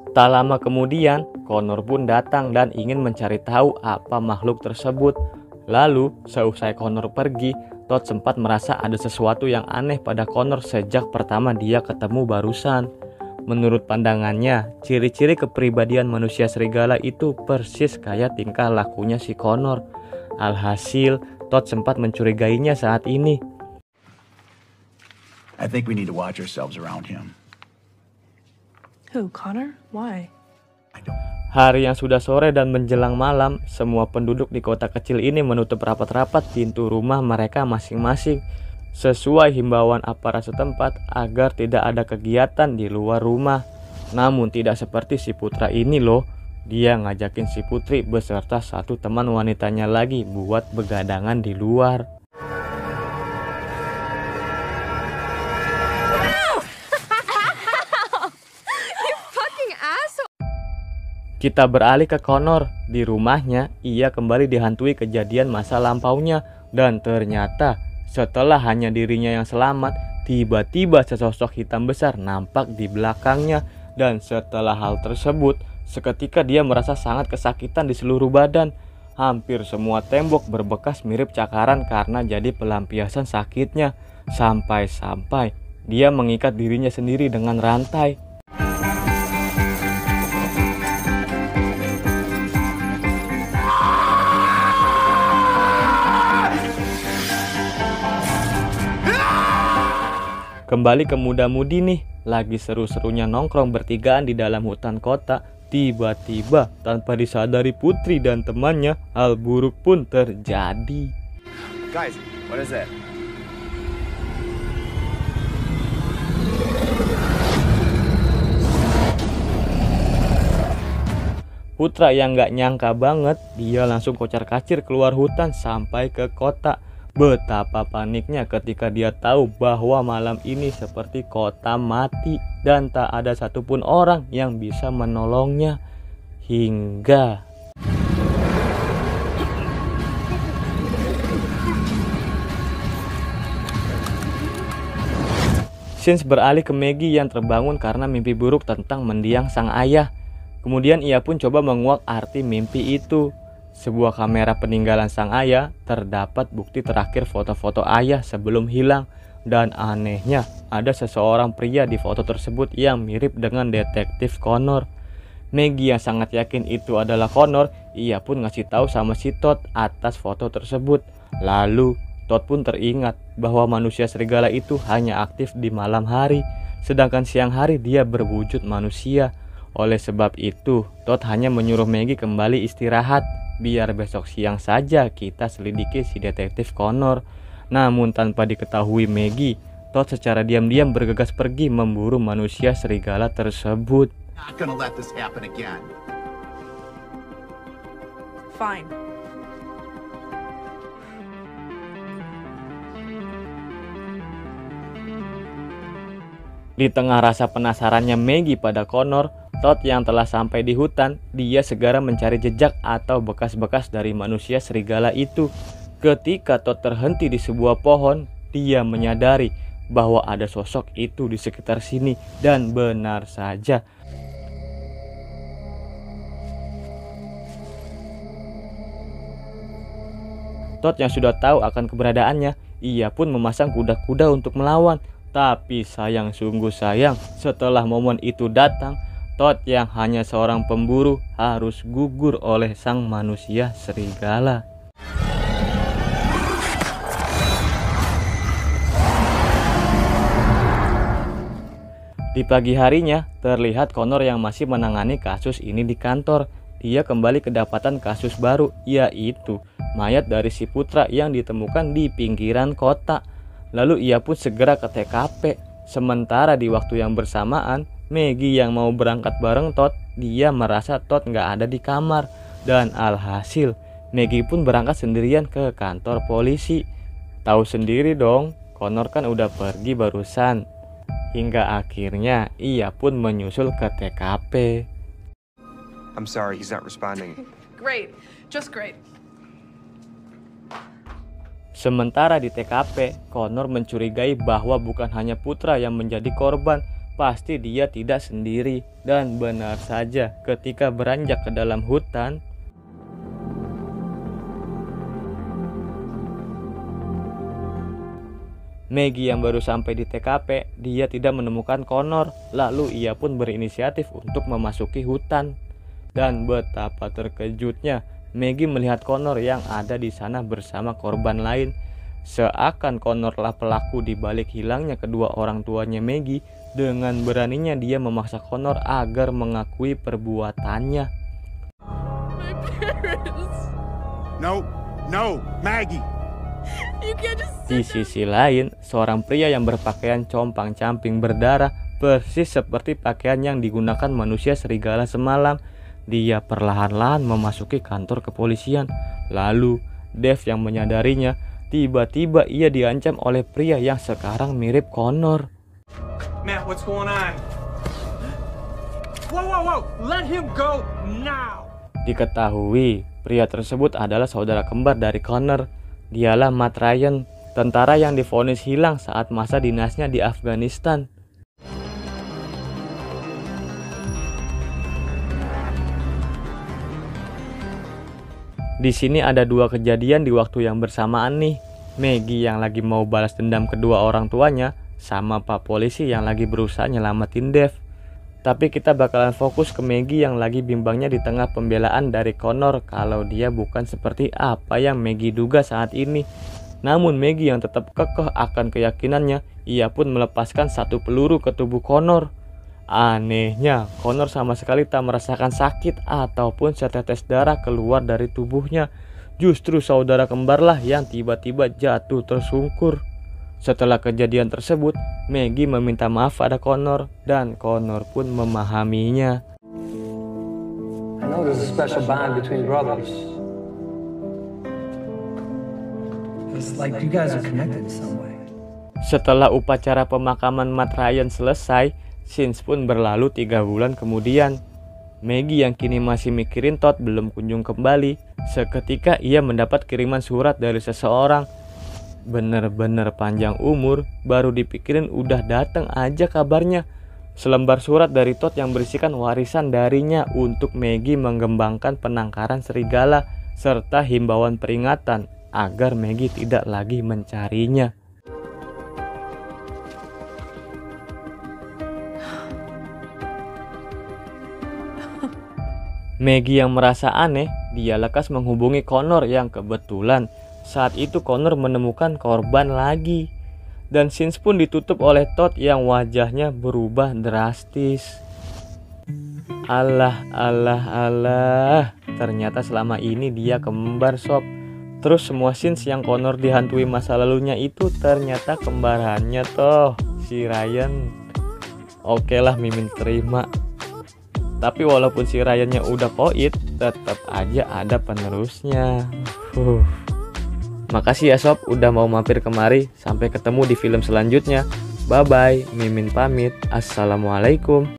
Tak lama kemudian, Connor pun datang dan ingin mencari tahu apa makhluk tersebut. Lalu, seusai Connor pergi, Todd sempat merasa ada sesuatu yang aneh pada Connor sejak pertama dia ketemu barusan. Menurut pandangannya, ciri-ciri kepribadian manusia serigala itu persis kayak tingkah lakunya si Connor. Alhasil, Todd sempat mencurigainya saat ini. I think we need to watch ourselves around him. Who, Connor? Why? Hari yang sudah sore dan menjelang malam, semua penduduk di kota kecil ini menutup rapat-rapat pintu rumah mereka masing-masing, sesuai himbauan aparat setempat agar tidak ada kegiatan di luar rumah. Namun tidak seperti si Putra ini loh, dia ngajakin si Putri beserta satu teman wanitanya lagi buat begadangan di luar. Kita beralih ke Connor. Di rumahnya, ia kembali dihantui kejadian masa lampaunya. Dan ternyata, setelah hanya dirinya yang selamat, tiba-tiba sesosok hitam besar nampak di belakangnya. Dan setelah hal tersebut, seketika dia merasa sangat kesakitan di seluruh badan. Hampir semua tembok berbekas mirip cakaran karena jadi pelampiasan sakitnya. Sampai-sampai dia mengikat dirinya sendiri dengan rantai. Kembali ke muda-mudi nih, lagi seru-serunya nongkrong bertigaan di dalam hutan kota. Tiba-tiba tanpa disadari Putri dan temannya, hal buruk pun terjadi. Guys, what is that? Putra yang gak nyangka banget, dia langsung kocar-kacir keluar hutan sampai ke kota. Betapa paniknya ketika dia tahu bahwa malam ini seperti kota mati dan tak ada satupun orang yang bisa menolongnya. Hingga Sins beralih ke Maggie yang terbangun karena mimpi buruk tentang mendiang sang ayah. Kemudian ia pun coba menguak arti mimpi itu. Sebuah kamera peninggalan sang ayah, terdapat bukti terakhir foto-foto ayah sebelum hilang. Dan anehnya, ada seseorang pria di foto tersebut yang mirip dengan detektif Connor. Maggie yang sangat yakin itu adalah Connor, ia pun ngasih tahu sama si Todd atas foto tersebut. Lalu, Todd pun teringat bahwa manusia serigala itu hanya aktif di malam hari, sedangkan siang hari dia berwujud manusia. Oleh sebab itu, Todd hanya menyuruh Maggie kembali istirahat. Biar besok siang saja kita selidiki si detektif Connor. Namun tanpa diketahui Maggie, Todd secara diam-diam bergegas pergi memburu manusia serigala tersebut. Not gonna let this happen again. Fine. Di tengah rasa penasarannya Maggie pada Connor, Todd yang telah sampai di hutan, dia segera mencari jejak atau bekas-bekas dari manusia serigala itu. Ketika Todd terhenti di sebuah pohon, dia menyadari bahwa ada sosok itu di sekitar sini. Dan benar saja, Todd yang sudah tahu akan keberadaannya, ia pun memasang kuda-kuda untuk melawan. Tapi sayang sungguh sayang, setelah momen itu datang, Todd yang hanya seorang pemburu harus gugur oleh sang manusia serigala. Di pagi harinya, terlihat Connor yang masih menangani kasus ini di kantor. Dia kembali kedapatan kasus baru, yaitu mayat dari si Putra yang ditemukan di pinggiran kota. Lalu ia pun segera ke TKP. Sementara di waktu yang bersamaan, Maggie yang mau berangkat bareng Todd, dia merasa Todd nggak ada di kamar. Dan alhasil, Maggie pun berangkat sendirian ke kantor polisi. Tahu sendiri dong, Connor kan udah pergi barusan. Hingga akhirnya ia pun menyusul ke TKP. I'm sorry, he's not responding. Great. Just great. Sementara di TKP, Connor mencurigai bahwa bukan hanya Putra yang menjadi korban. pasti dia tidak sendiri. Dan benar saja, ketika beranjak ke dalam hutan, Maggie yang baru sampai di TKP, dia tidak menemukan Connor. Lalu ia pun berinisiatif untuk memasuki hutan. Dan betapa terkejutnya Maggie melihat Connor yang ada di sana bersama korban lain. Seakan Connorlah pelaku di balik hilangnya kedua orang tuanya Maggie. Dengan beraninya dia memaksa Connor agar mengakui perbuatannya. My parents. No, Maggie. You can't just Di sisi lain, seorang pria yang berpakaian compang-camping berdarah persis seperti pakaian yang digunakan manusia serigala semalam. Dia perlahan-lahan memasuki kantor kepolisian. Lalu, Dave yang menyadarinya, tiba-tiba ia diancam oleh pria yang sekarang mirip Connor. Matt, what's going on? Whoa! Let him go now! Diketahui, pria tersebut adalah saudara kembar dari Connor. Dialah Matt Ryan, tentara yang divonis hilang saat masa dinasnya di Afghanistan. Di sini ada dua kejadian di waktu yang bersamaan nih. Maggie yang lagi mau balas dendam kedua orang tuanya, sama Pak Polisi yang lagi berusaha nyelamatin Dave. Tapi kita bakalan fokus ke Maggie yang lagi bimbangnya di tengah pembelaan dari Connor kalau dia bukan seperti apa yang Maggie duga saat ini. Namun Maggie yang tetap kekeh akan keyakinannya, ia pun melepaskan satu peluru ke tubuh Connor. Anehnya, Connor sama sekali tak merasakan sakit ataupun setetes darah keluar dari tubuhnya. Justru saudara kembarlah yang tiba-tiba jatuh tersungkur. Setelah kejadian tersebut, Maggie meminta maaf pada Connor dan Connor pun memahaminya. I know there's a special bond between brothers. It's like you guys are connected in some way. Setelah upacara pemakaman Matt Ryan selesai, scenes pun berlalu 3 bulan kemudian. Maggie yang kini masih mikirin Todd belum kunjung kembali. Seketika ia mendapat kiriman surat dari seseorang. Bener-bener panjang umur, baru dipikirin udah dateng aja kabarnya. Selembar surat dari Todd yang berisikan warisan darinya untuk Maggie mengembangkan penangkaran serigala, serta himbauan peringatan agar Maggie tidak lagi mencarinya. Maggie yang merasa aneh, dia lekas menghubungi Connor yang kebetulan saat itu Connor menemukan korban lagi. Dan scenes pun ditutup oleh Todd yang wajahnya berubah drastis. Alah, ternyata selama ini dia kembar sob. Terus semua scenes yang Connor dihantui masa lalunya itu ternyata kembarannya toh, si Ryan. Oke lah, Mimin terima. Tapi walaupun si Ryannya udah koit, tetap aja ada penerusnya. Makasih ya sob udah mau mampir kemari. Sampai ketemu di film selanjutnya. Bye bye, Mimin pamit. Assalamualaikum.